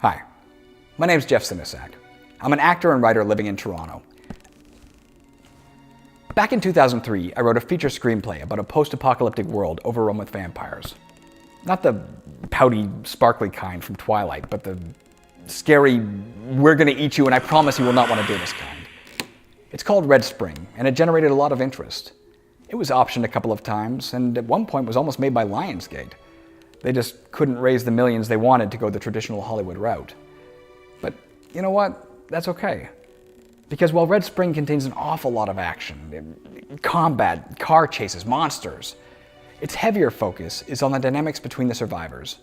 Hi, my name's Jeff Sinisak. I'm an actor and writer living in Toronto. Back in 2003, I wrote a feature screenplay about a post-apocalyptic world overrun with vampires. Not the pouty, sparkly kind from Twilight, but the scary, we're gonna eat you and I promise you will not want to do this kind. It's called Red Spring, and it generated a lot of interest. It was optioned a couple of times, and at one point was almost made by Lionsgate. They just couldn't raise the millions they wanted to go the traditional Hollywood route. But you know what? That's okay. Because while Red Spring contains an awful lot of action, combat, car chases, monsters, its heavier focus is on the dynamics between the survivors.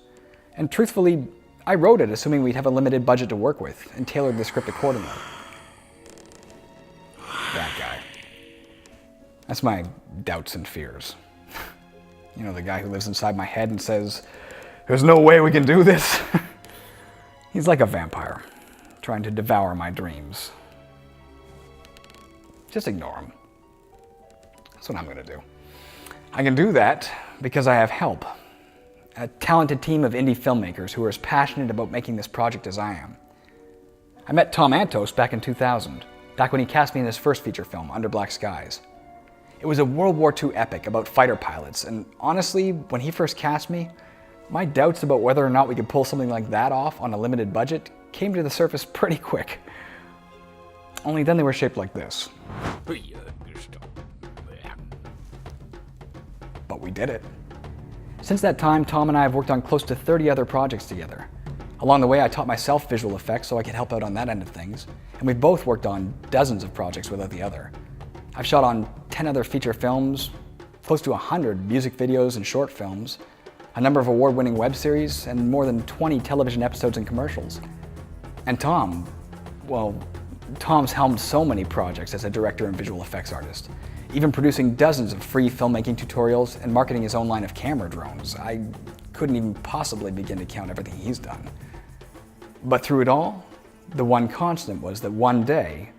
And truthfully, I wrote it assuming we'd have a limited budget to work with and tailored the script accordingly. That guy. That's my doubts and fears. You know, the guy who lives inside my head and says, "There's no way we can do this." He's like a vampire, trying to devour my dreams. Just ignore him. That's what I'm gonna do. I can do that because I have help. A talented team of indie filmmakers who are as passionate about making this project as I am. I met Tom Antos back in 2000, back when he cast me in his first feature film, Under Black Skies. It was a World War II epic about fighter pilots, and honestly, when he first cast me, my doubts about whether or not we could pull something like that off on a limited budget came to the surface pretty quick. Only then they were shaped like this. But we did it. Since that time, Tom and I have worked on close to 30 other projects together. Along the way, I taught myself visual effects so I could help out on that end of things, and we've both worked on dozens of projects without the other. I've shot on 10 other feature films, close to 100 music videos and short films, a number of award-winning web series, and more than 20 television episodes and commercials. And Tom, well, Tom's helmed so many projects as a director and visual effects artist, even producing dozens of free filmmaking tutorials and marketing his own line of camera drones. I couldn't even possibly begin to count everything he's done. But through it all, the one constant was that one day,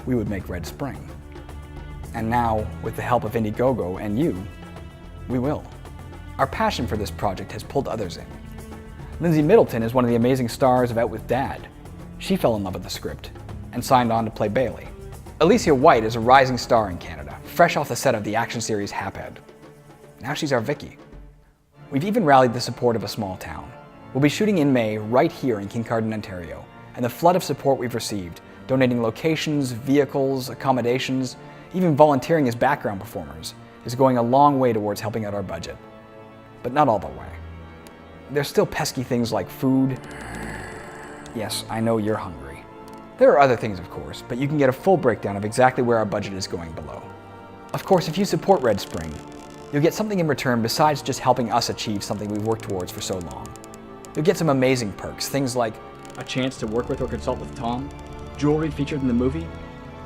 we would make Red Spring. And now, with the help of Indiegogo and you, we will. Our passion for this project has pulled others in. Lindsay Middleton is one of the amazing stars of Out With Dad. She fell in love with the script and signed on to play Bailey. Alicia White is a rising star in Canada, fresh off the set of the action series Haphead. Now she's our Vicky. We've even rallied the support of a small town. We'll be shooting in May right here in Kincardine, Ontario, and the flood of support we've received, donating locations, vehicles, accommodations, even volunteering as background performers, is going a long way towards helping out our budget. But not all the way. There's still pesky things like food. Yes, I know you're hungry. There are other things, of course, but you can get a full breakdown of exactly where our budget is going below. Of course, if you support Red Spring, you'll get something in return besides just helping us achieve something we've worked towards for so long. You'll get some amazing perks, things like a chance to work with or consult with Tom, jewelry featured in the movie,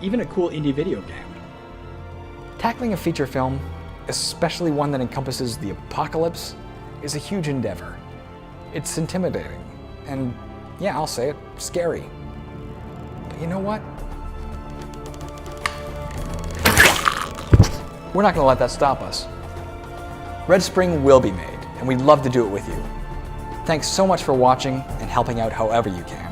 even a cool indie video game. Tackling a feature film, especially one that encompasses the apocalypse, is a huge endeavor. It's intimidating, and yeah, I'll say it, scary. But you know what? We're not gonna let that stop us. Red Spring will be made, and we'd love to do it with you. Thanks so much for watching and helping out however you can.